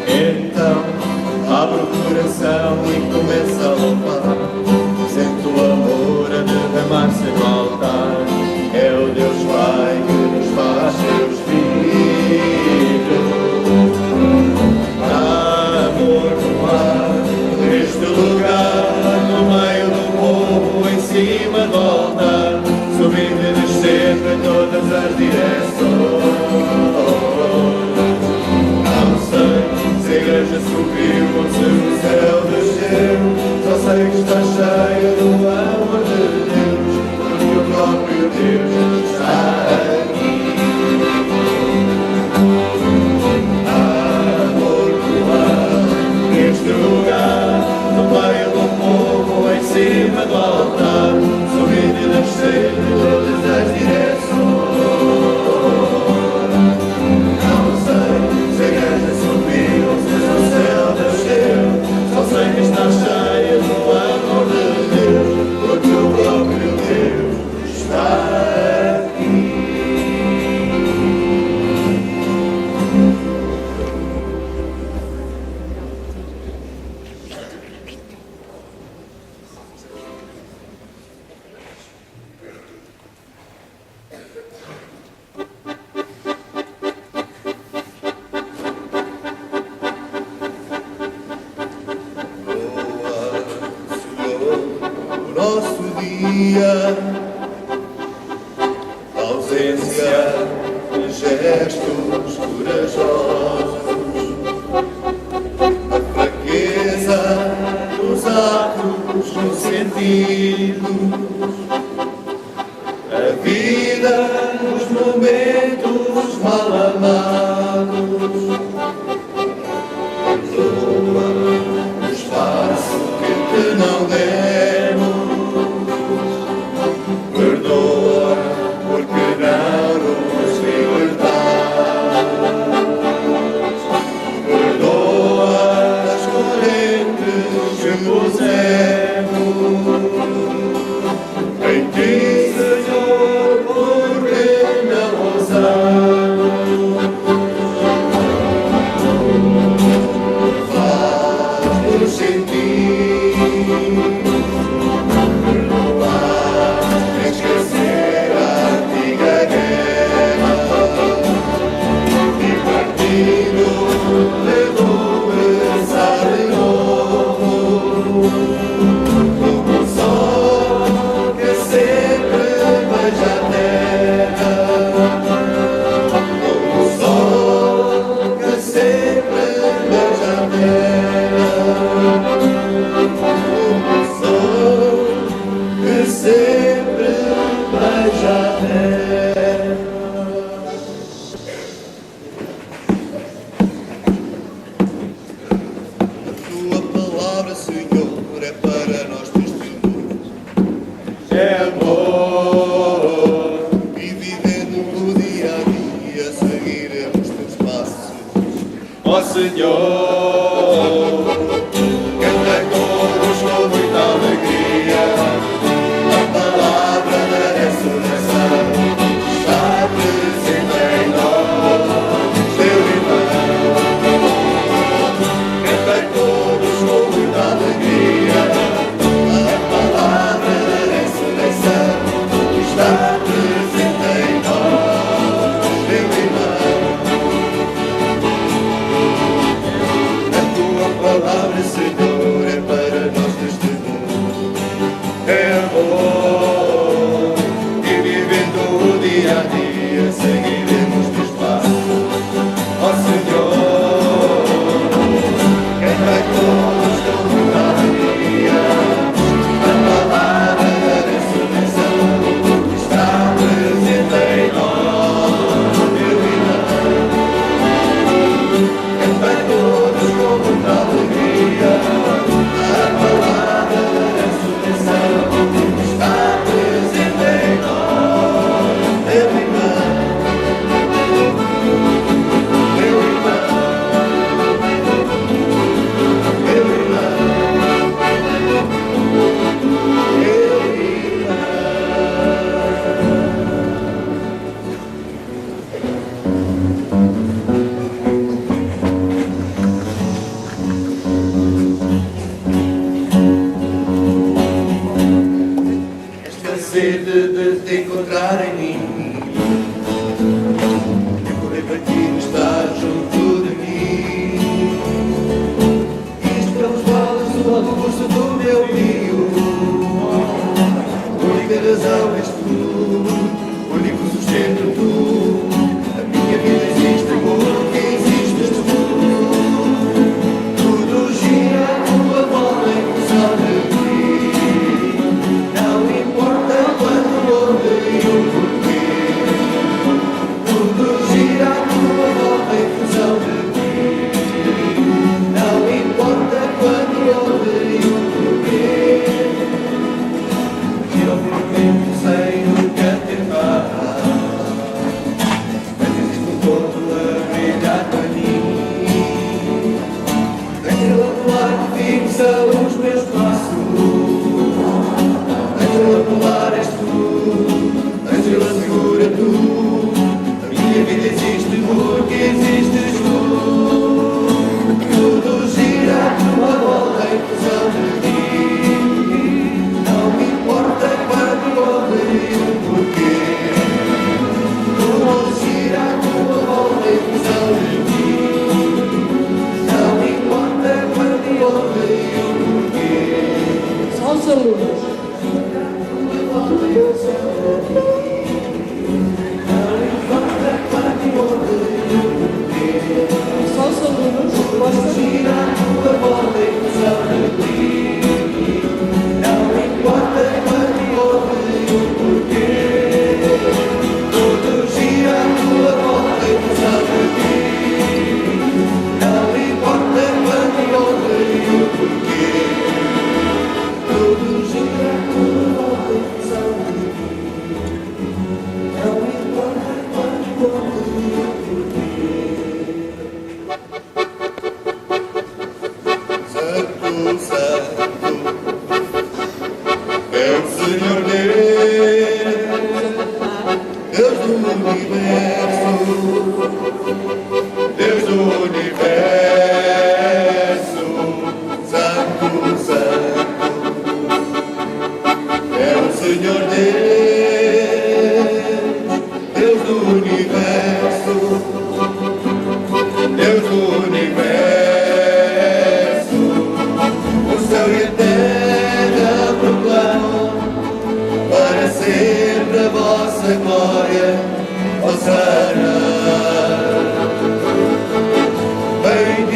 Então abre o coração e começa a louvar. Sente o amor a derramar-se no altar. É o Deus Pai que nos faz seus filhos. Amor no ar, neste lugar, no meio do povo, em cima do altar, subindo e descendo em todas as direções. Não sei se a igreja subiu ou se o céu desceu, só sei que está cheia do amor de Deus, porque o próprio Deus está aqui. Amor no ar, neste lugar, no meio do povo, em cima do altar, subindo e descendo em todas as direções. Não sei se a igreja subiu ou se o céu desceu, só sei que está cheia do amor de Deus, porque o próprio Deus está aqui. O nosso dia, ausência de gestos corajosos, a fraqueza dos atos no sentido, a vida nos momentos mal amados. Perdoa o espaço que te não demos. Perdoa porque não nos libertaste. Perdoa as correntes que pusemos em ti, Senhor, porque não ousamos. Faz-nos sentir. Esquecer a antiga guerra e partindo recomeçar de novo, como o sol que sempre beija a terra, como o sol que sempre beija a terra, como o sol que sempre beija a terra. A tua palavra, Senhor, é para nós testemunhos. É amor. E vivendo o dia a dia, seguiremos teus passos. Ó Senhor, canta todos com muita alegria. A palavra da ressurreição está presente em nós, teu irmão. Canta todos com muita alegria. A palavra da ressurreição está presente em nós, teu irmão. A tua palavra, Senhor, é para nós testemunho. É amor, e vivendo o dia a dia, seguiremos teus passos. Ó Senhor, canta todos com muita alegria. A palavra da ressurreição está presente em nós, teu irmão. Canta todos com muita alegria.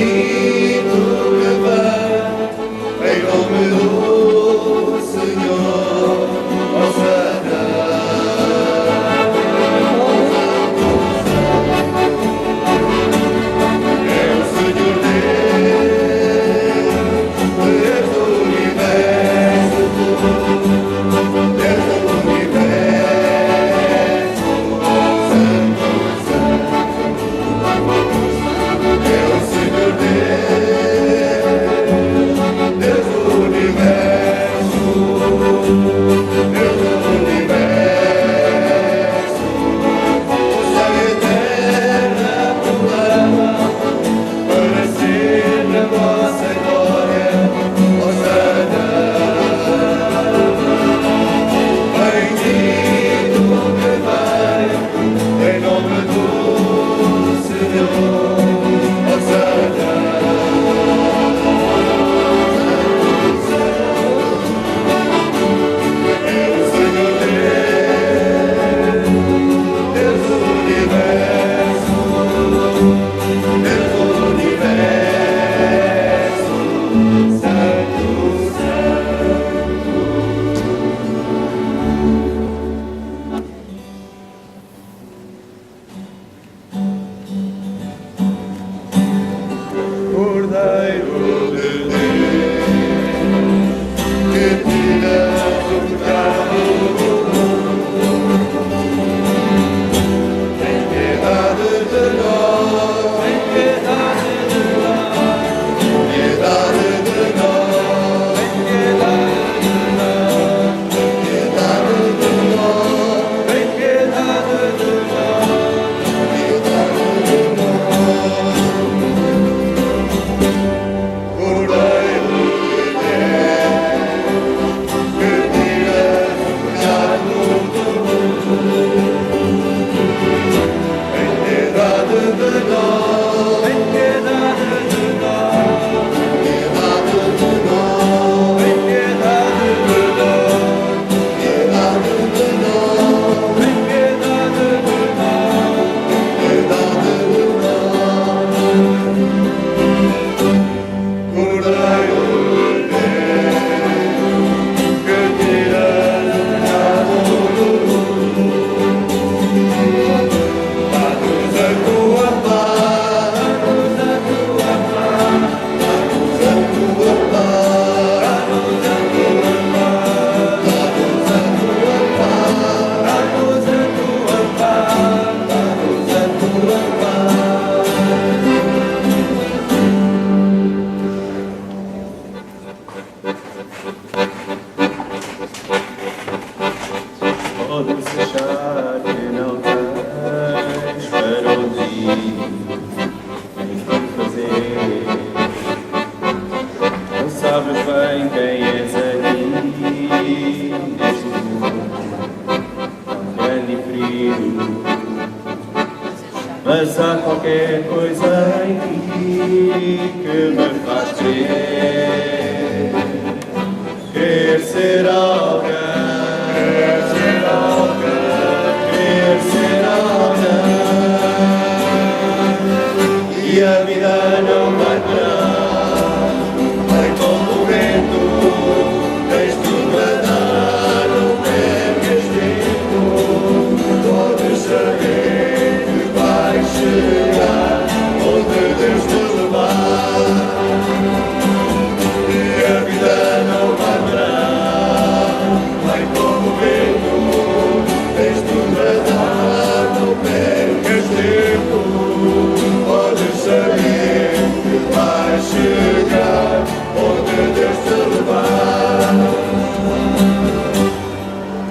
Bendito que vem em nome do Senhor, Hosana. É o Senhor Deus do universo, Deus do universo, Santo, Santo. É o Senhor Deus do universo, Deus do universo, força eterna proclama, para sempre a vossa glória, Hosana. Bendito que vem em nome do Senhor. Cordeiro de Deus, que tiras o pecado do mundo, tem piedade de nós, tem piedade de nós, piedade de nós, tem piedade de nós, piedade de nós, tem piedade de nós, piedade de nós. Podes achar que não tens para onde ir, tens que fazer. Não sabes bem quem és aqui, neste mundo tão grande e frio. Mas há qualquer coisa em ti que me faz querer ser alguém. E a vida não vai parar, vai como o vento, tens tudo a dar, não percas tempo, podes saber que vais chegar onde Deus te levar. E a vida não vai parar, vai como o vento, tens tudo a dar, não percas tempo, podes saber que vais chegar onde Deus te levar.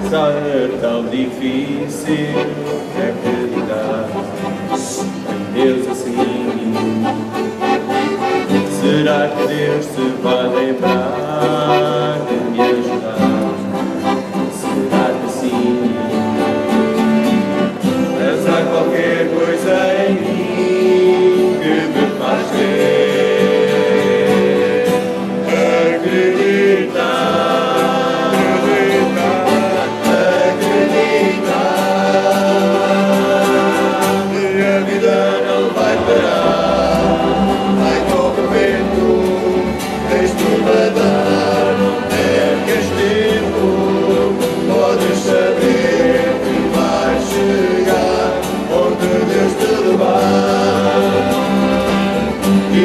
Ser tão difícil acreditar em Deus assim. Será que Deus se vai lembrar de me ajudar? Será que sim? Mas há qualquer coisa em mim que me faz acreditar que a vida não vai parar, vai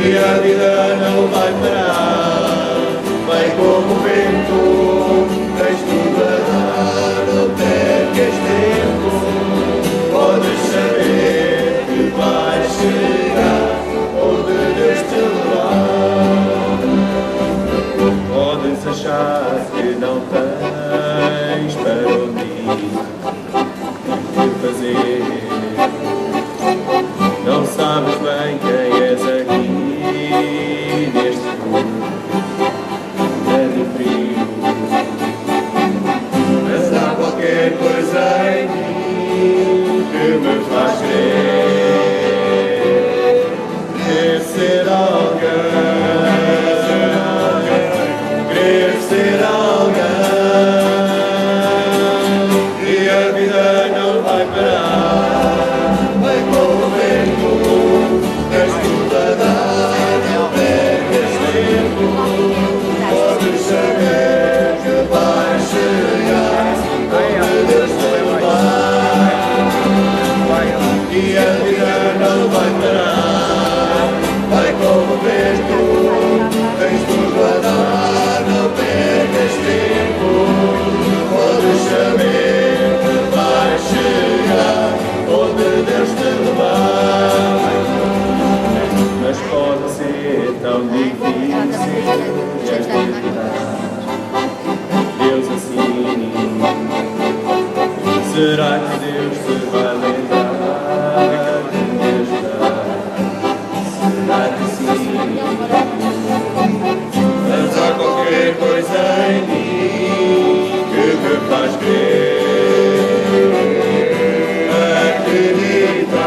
E a vida não vai parar, vai como o vento, tens tudo a dar, não percas tempo, podes saber que vais chegar onde Deus te levar. Podes achar que não tens para onde ir, o que fazer, não sabes bem quem és aqui neste mundo de frio, mas há qualquer coisa em mim que me faz querer ser alguém, querer ser alguém, e a vida não vai parar, vai como o vento, tens tudo a dar, não percas tempo, podes saber que vais chegar onde Deus te levar. E a vida não vai parar, vai como o vento, tens tudo a dar, não percas tempo, podes saber que vais chegar onde Deus te levar. Mas pode ser tão difícil acreditar, Deus assim, será que Deus te vai lembrar de me ajudar? Será que sim? Mas há qualquer coisa em mim que me faz crer, acreditar,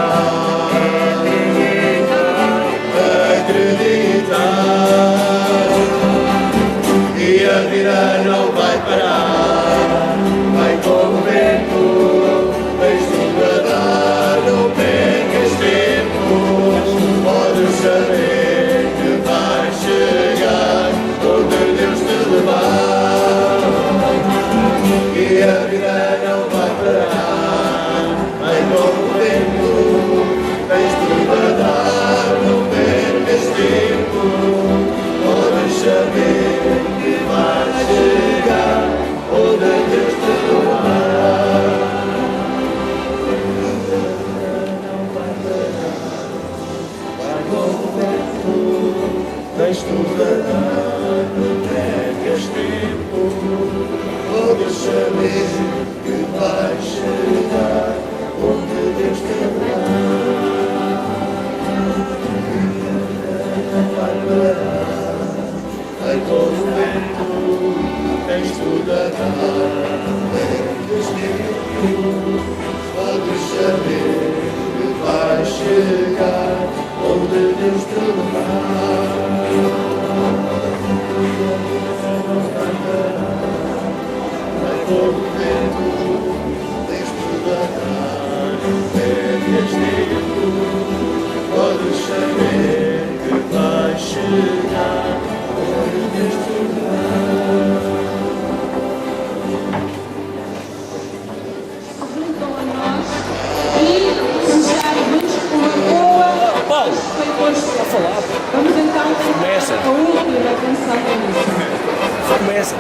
e a vida não vai parar, vai como o vento, tens tudo a dar, não percas tempo, podes saber que vais chegar onde Deus te levar. E a vida não vai parar, vai como o vento, tens tudo a dar, não percas tempo, podes saber que vais chegar onde Deus te levar. Vai como o vento, tens tudo a dar, não percas tempo, podes saber que vais chegar onde Deus te levar. Vai parar, vai como o vento, tens tudo a dar, não percas tempo, podes saber que vais chegar onde Deus te levar. Vai parar, vai como o vento, tens tudo a dar, não percas tempo, podes saber que vais chegar onde Deus te levar. Juntam a nós e desejar-vos uma boa Vamos então Começa. com a última canção da missa. Começa.